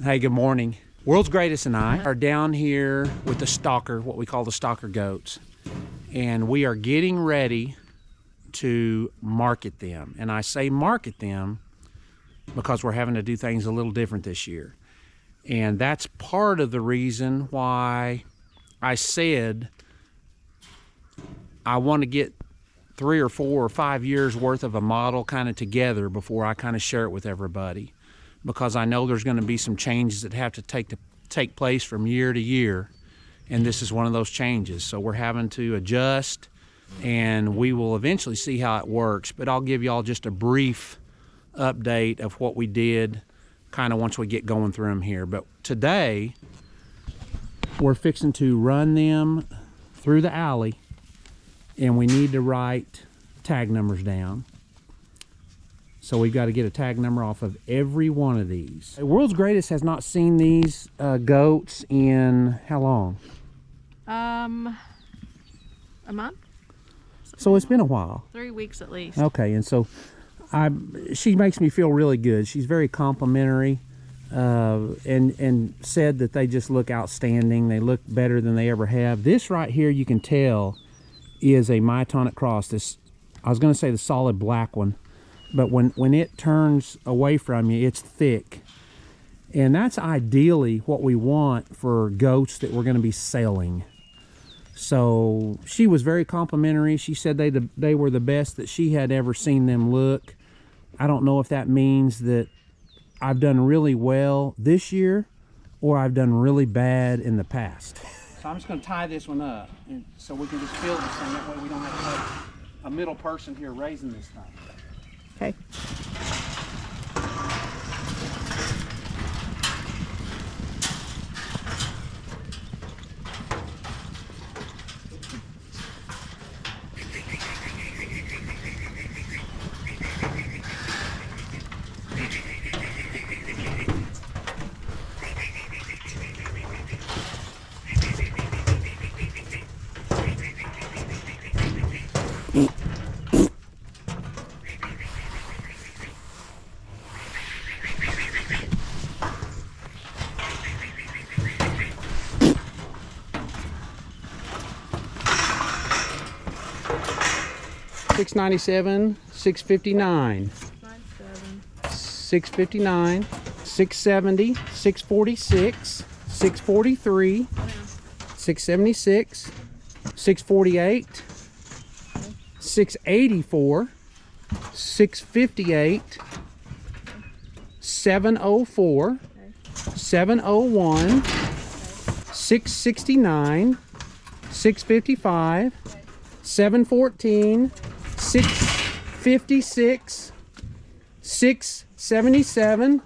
Hey, good morning. World's Greatest and I are down here with the stalker, what we call the stalker goats. And we are getting ready to market them. And I say market them because we're having to do things a little different this year. And that's part of the reason why I said I want to get 3 or 4 or 5 years worth of a model kind of together before I kind of share it with everybody. Because I know there's going to be some changes that have to take place from year to year, and this is one of those changes. So we're having to adjust, and we will eventually see how it works. But I'll give y'all just a brief update of what we did kind of once we get going through them here. But today, we're fixing to run them through the alley, and we need to write tag numbers down. So we've got to get a tag number off of every one of these. World's Greatest has not seen these goats in how long? A month. So it's been a while. 3 weeks at least. Okay, and so she makes me feel really good. She's very complimentary, and said that they just look outstanding. They look better than they ever have. This right here, you can tell, is a myotonic cross. This, I was going to say the solid black one. But when it turns away from you, it's thick. And that's ideally what we want for goats that we're going to be selling. So she was very complimentary. She said they were the best that she had ever seen them look. I don't know if that means that I've done really well this year or I've done really bad in the past. So I'm just going to tie this one up so we can just fill this thing. That way we don't have to have a middle person here raising this thing. Okay. $6.97, $6.59, $6.59, $6.70, $6.46, $6.43, $6.76, $6.48, $6.84, $6.58, $7.04, $7.01, $6.69, $6.55, $7.14, $6.56, $6.77,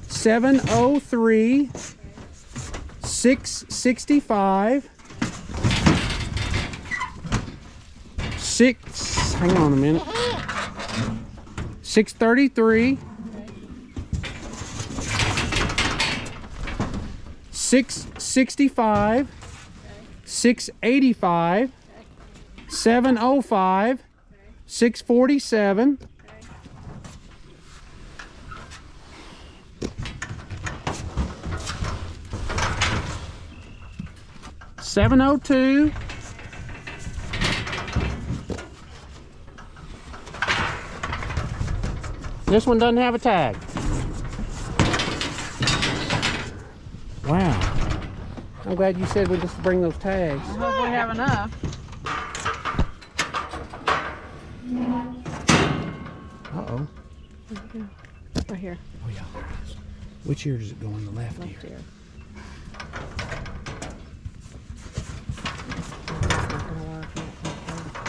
$7.03, $6.65, hang on a minute, $6.33, $6.65, $6.85, $7.05, $6.47, $7.02, this one doesn't have a tag. Wow. I'm glad you said we just bring those tags. I hope we have enough. Uh-oh. Right here. Oh, yeah, there it is. Which ear does it go in? The left ear? Ear.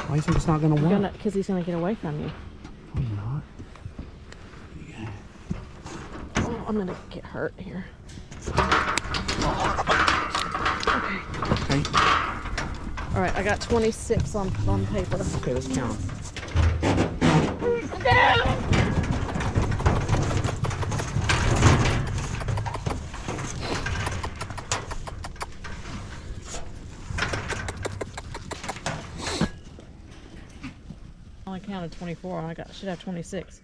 Why do you think it's not going to work? Because he's going to get away from you. Oh, you're not. Yeah. Oh, I'm going to get hurt here. Okay. All right, I got 26 on paper. Okay, let's count. I only counted 24. Should have 26.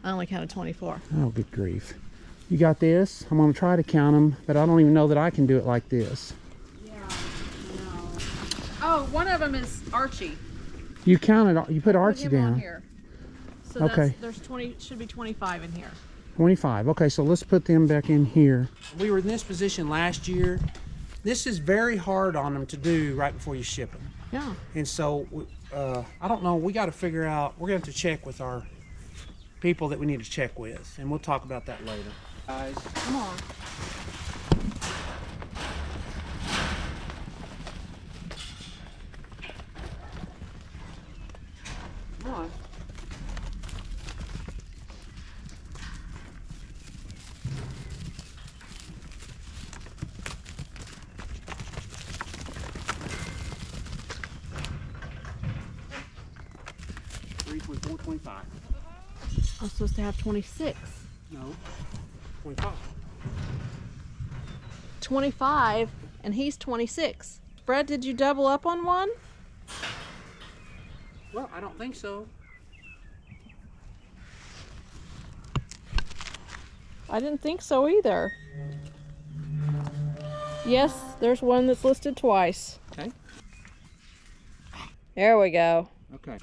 I only counted 24. Oh, good grief. You got this? I'm going to try to count them, but I don't even know that I can do it like this. Yeah, no. Oh, one of them is Archie. You counted, you put Archie Put him on down. here. So Okay. there's 20, should be 25 in here. 25. Okay, so let's put them back in here. We were in this position last year. This is very hard on them to do right before you ship them. Yeah. And so, I don't know, we got to figure out, we're going to have to check with our people that we need to check with, and we'll talk about that later. Guys, Come on. come on. $3, $24, $25. I'm supposed to have 26. No, 25. 25, and he's 26. Brett, did you double up on one? Well, I don't think so. I didn't think so either. Yes, there's one that's listed twice. Okay. There we go. Okay.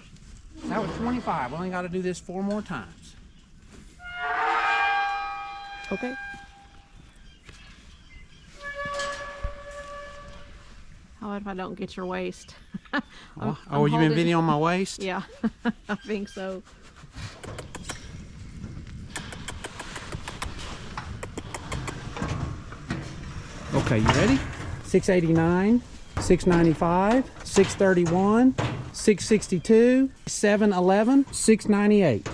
That was 25. We only got to do this 4 more times. Okay. How about if I don't get your waist? Oh, you've been videoing my waist? Yeah, I think so. Okay, you ready? 689, 695, 631, 662, 711, 698.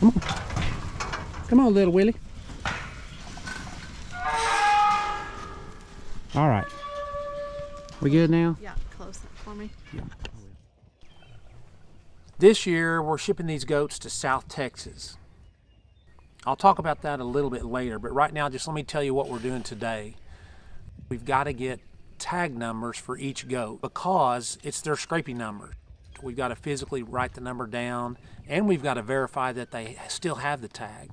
Come on. Come on, little Willie. All right. We good now? Yeah, close that for me. Yeah. This year, we're shipping these goats to South Texas. I'll talk about that a little bit later, but right now, just let me tell you what we're doing today. We've got to get tag numbers for each goat because it's their scraping number. We've got to physically write the number down, and we've got to verify that they still have the tag.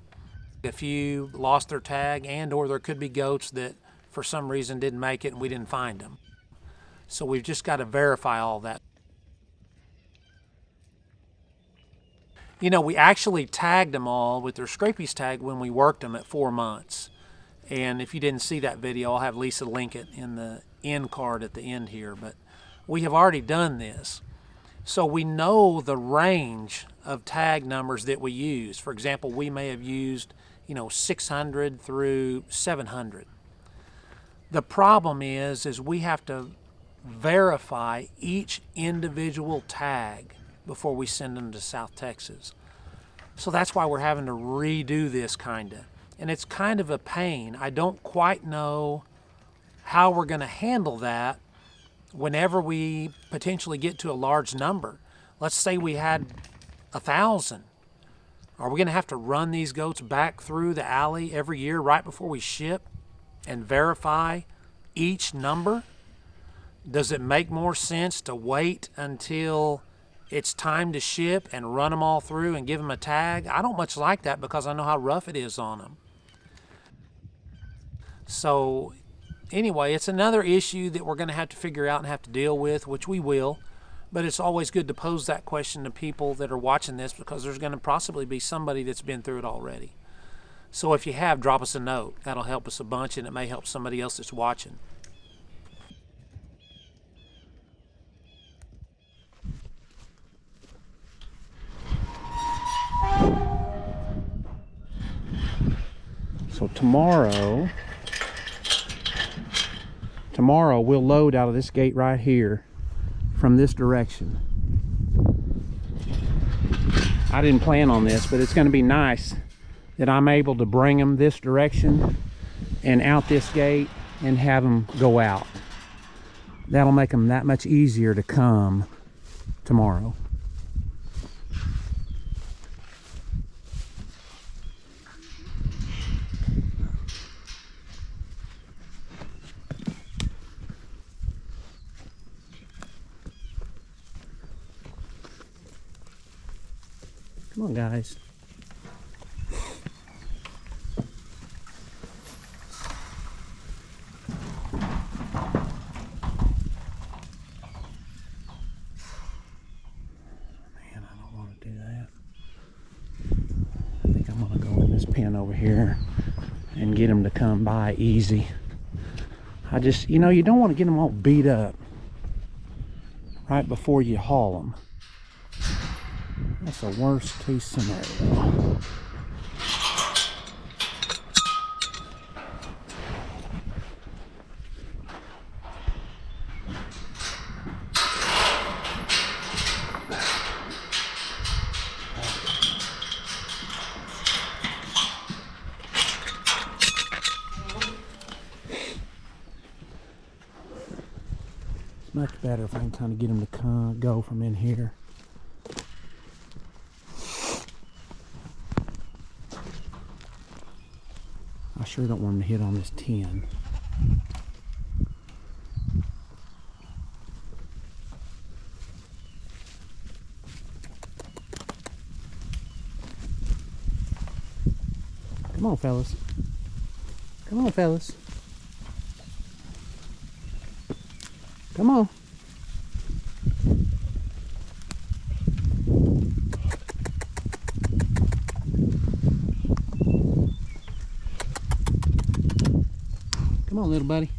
A few lost their tag, and or there could be goats that for some reason didn't make it and we didn't find them. So we've just got to verify all that. You know, we actually tagged them all with their scrapies tag when we worked them at 4 months. And if you didn't see that video, I'll have Lisa link it in the end card at the end here. But we have already done this. So we know the range of tag numbers that we use. For example, we may have used, 600 through 700. The problem is we have to verify each individual tag before we send them to South Texas. So that's why we're having to redo this kinda. And it's kind of a pain. I don't quite know how we're gonna handle that whenever we potentially get to a large number. Let's say we had 1,000. Are we gonna have to run these goats back through the alley every year right before we ship and verify each number? Does it make more sense to wait until it's time to ship and run them all through and give them a tag? I don't much like that because I know how rough it is on them. So anyway, it's another issue that we're going to have to figure out and have to deal with, which we will. But it's always good to pose that question to people that are watching this because there's going to possibly be somebody that's been through it already. So if you have, drop us a note. That'll help us a bunch, and it may help somebody else that's watching. So tomorrow we'll load out of this gate right here from this direction. I didn't plan on this, but it's going to be nice that I'm able to bring them this direction and out this gate and have them go out. That'll make them that much easier to come tomorrow. Come on, guys. this pen over here and get them to come by easy. I just, you know, you don't want to get them all beat up right before you haul them. That's a worst case scenario. Much better if I can kind of get them to go from in here. I sure don't want them to hit on this tin. Come on, fellas. Come on, fellas. Come on. Come on, little buddy.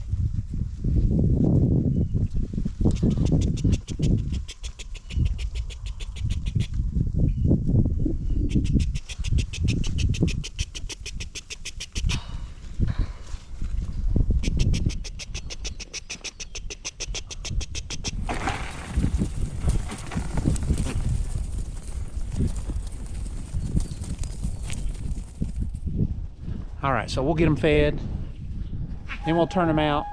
All right, so we'll get them fed, then we'll turn them out.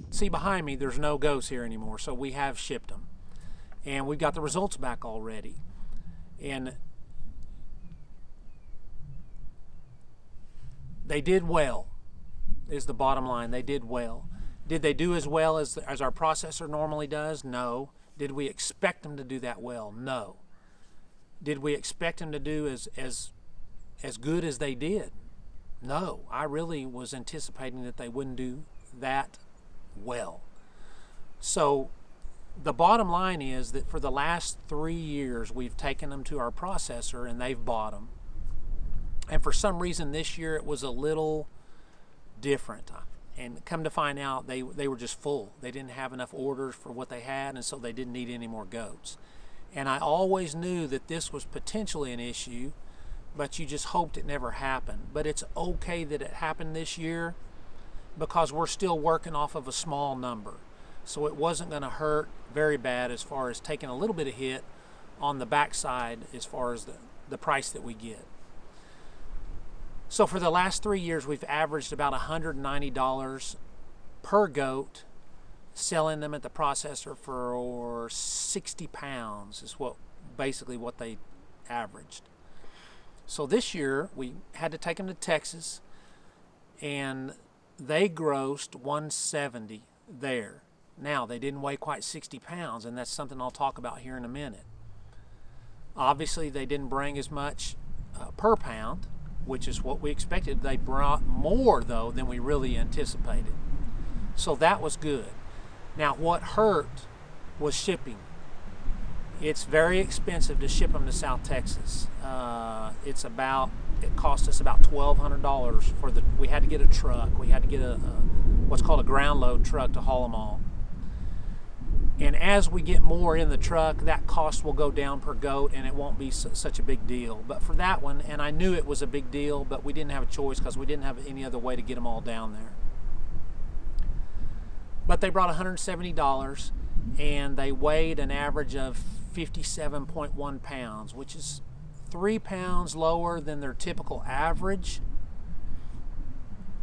See behind me, there's no goats here anymore, so we have shipped them. And we've got the results back already. And they did well, is the bottom line. They did well. Did they do as well as our processor normally does? No. Did we expect them to do that well? No. Did we expect them to do as good as they did? No. I really was anticipating that they wouldn't do that well. So the bottom line is that for the last 3 years, we've taken them to our processor and they've bought them. And for some reason this year it was a little different. And come to find out, they were just full. They didn't have enough orders for what they had, and so they didn't need any more goats. And I always knew that this was potentially an issue, but you just hoped it never happened. But it's okay that it happened this year because we're still working off of a small number. So it wasn't going to hurt very bad as far as taking a little bit of hit on the backside as far as the price that we get. So for the last 3 years, we've averaged about $190 per goat, selling them at the processor for 60 pounds is basically what they averaged. So this year, we had to take them to Texas, and they grossed $170 there. Now, they didn't weigh quite 60 pounds, and that's something I'll talk about here in a minute. Obviously, they didn't bring as much per pound, which is what we expected. They brought more, though, than we really anticipated. So that was good. Now, what hurt was shipping. It's very expensive to ship them to South Texas. It cost us about $1,200 we had to get a truck. We had to get what's called a ground load truck to haul them all. And as we get more in the truck, that cost will go down per goat, and it won't be such a big deal. But for that one, and I knew it was a big deal, but we didn't have a choice because we didn't have any other way to get them all down there. But they brought $170, and they weighed an average of 57.1 pounds, which is 3 pounds lower than their typical average.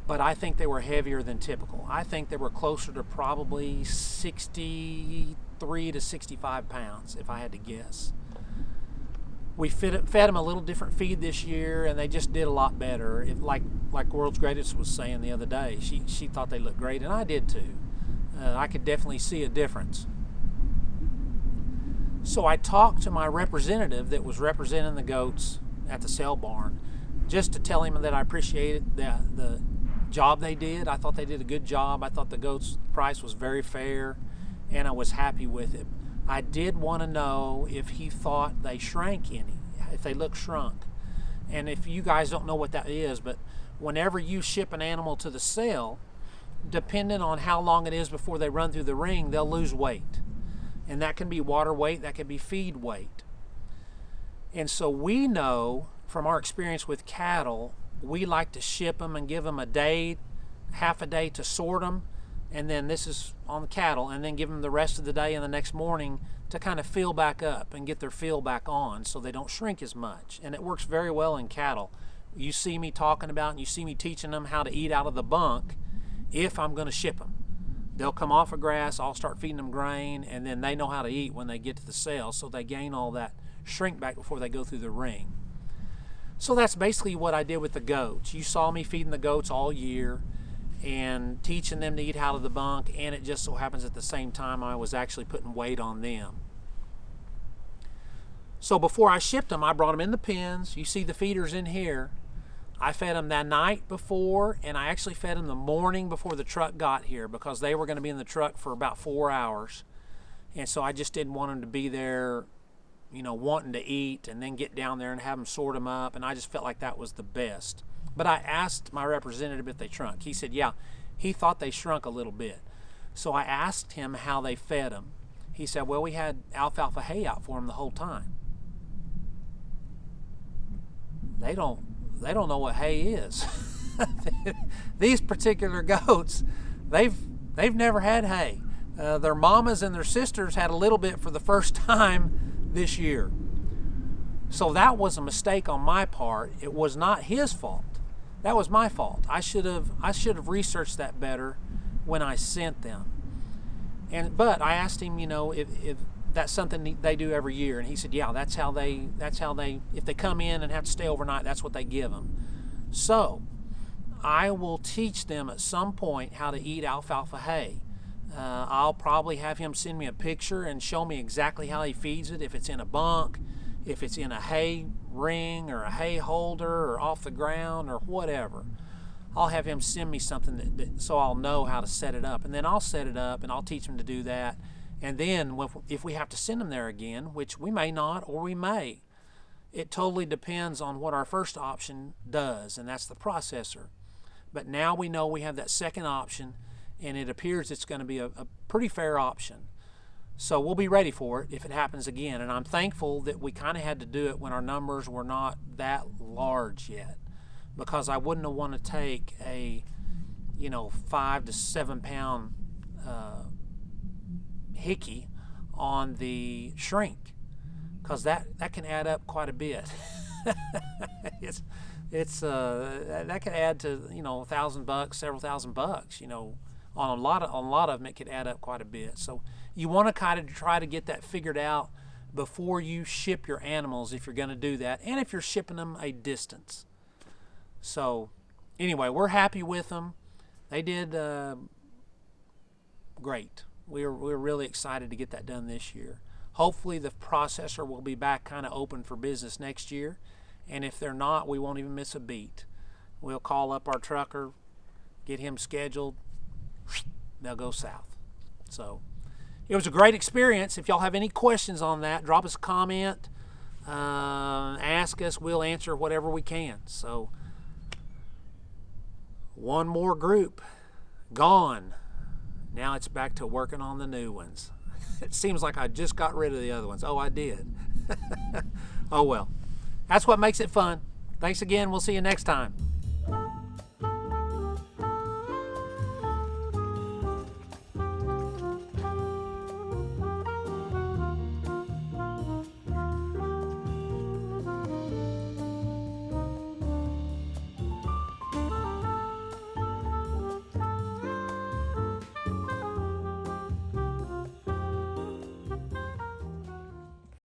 But I think they were heavier than typical. I think they were closer to probably 63 to 65 pounds, if I had to guess. We fed them a little different feed this year, and they just did a lot better. Like World's Greatest was saying the other day, she thought they looked great, and I did too. I could definitely see a difference. So I talked to my representative that was representing the goats at the sale barn, just to tell him that I appreciated the job they did. I thought they did a good job. I thought the goat's price was very fair, and I was happy with it. I did want to know if he thought they shrank any, if they looked shrunk. And if you guys don't know what that is, but whenever you ship an animal to the sale, depending on how long it is before they run through the ring, they'll lose weight. And that can be water weight, that can be feed weight. And so we know from our experience with cattle, we like to ship them and give them a day, half a day to sort them, and then this is on the cattle, and then give them the rest of the day and the next morning to kind of fill back up and get their fill back on so they don't shrink as much. And it works very well in cattle. You see me talking about and you see me teaching them how to eat out of the bunk if I'm going to ship them. They'll come off of grass, I'll start feeding them grain, and then they know how to eat when they get to the sale, so they gain all that shrink back before they go through the ring. So that's basically what I did with the goats. You saw me feeding the goats all year and teaching them to eat out of the bunk, and it just so happens at the same time I was actually putting weight on them. So before I shipped them, I brought them in the pens. You see the feeders in here. I fed them that night before, and I actually fed them the morning before the truck got here because they were going to be in the truck for about 4 hours. And so I just didn't want them to be there, you know, wanting to eat and then get down there and have them sort them up, and I just felt like that was the best. But I asked my representative if they shrunk. He said, yeah, he thought they shrunk a little bit. So I asked him how they fed them. He said, well, we had alfalfa hay out for them the whole time. They don't know what hay is. These particular goats, they've never had hay. Their mamas and their sisters had a little bit for the first time this year. So that was a mistake on my part. It was not his fault. That was my fault. I should have researched that better when I sent them. But I asked him, you know, if that's something they do every year, and he said, yeah, that's how they if they come in and have to stay overnight, that's what they give them. So I will teach them at some point how to eat alfalfa hay. I'll probably have him send me a picture and show me exactly how he feeds it, if it's in a bunk, if it's in a hay ring or a hay holder or off the ground or whatever. I'll have him send me something so I'll know how to set it up, and then I'll set it up and I'll teach him to do that. And then if we have to send them there again, which we may not or we may, it totally depends on what our first option does, and that's the processor. But now we know we have that second option, and it appears it's going to be a pretty fair option. So we'll be ready for it if it happens again. And I'm thankful that we kind of had to do it when our numbers were not that large yet, because I wouldn't have wanted to take a 5 to 7 pound hickey on the shrink, because that can add up quite a bit. it's that could add to $1,000, several $1,000. On a lot of them it could add up quite a bit. So you want to kind of try to get that figured out before you ship your animals, if you're going to do that, and if you're shipping them a distance. So anyway, we're happy with them. They did great. We're really excited to get that done this year. Hopefully the processor will be back kind of open for business next year, and if they're not, we won't even miss a beat. We'll call up our trucker, get him scheduled, they'll go south. So it was a great experience. If y'all have any questions on that, drop us a comment, ask us, we'll answer whatever we can. So one more group gone. Now it's back to working on the new ones. It seems like I just got rid of the other ones. Oh, I did. Oh well. That's what makes it fun. Thanks again. We'll see you next time.